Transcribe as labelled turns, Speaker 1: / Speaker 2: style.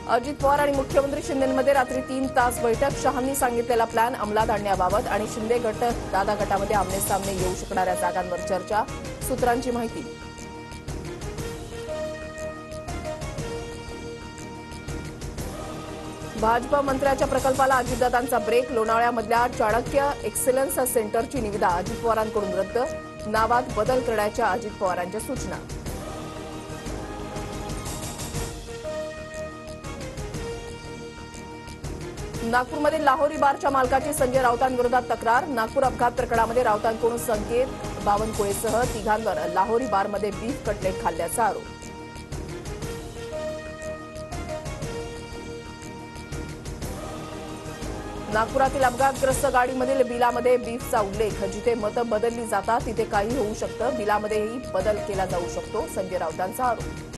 Speaker 1: अजित पवार आणि मुख्यमंत्री शिंदेमध्ये रात्री 3 तास बैठक. शहांनी सांगितलेला प्लॅन अंमलात आणण्याबाबत आणि शिंदे गट दादा गटामध्ये आमने-सामने येऊ शकणाऱ्या जागांवर चर्चा. सूत्रांची माहिती. भाजप मंत्र्याच्या प्रकल्पाला अजितदादांचा ब्रेक. लोणावळ्यामधल्या चाणक्य एक्सलन्स सेंटरची निविदा अजित पवारांकडून रद्द. नावात बदल करण्याच्या अजित पवारांच्या सूचना. नागपूरमधील लाहोरी बारच्या मालकाची संजय राऊतांविरोधात तक्रार. नागपूर अपघात प्रकरणामध्ये राऊतांकडून संकेत बावनकुळेसह तिघांवर लाहोरी बारमध्ये बीफ कटलेट खाल्ल्याचा आरोप. नागपुरातील अपघातग्रस्त गाडीमधील बिलामध्ये बीफचा उल्लेख. जिथे मतं बदलली जातात तिथे काही होऊ शकतं. बिलामध्येही बदल केला जाऊ शकतो. संजय राऊतांचा आरोप.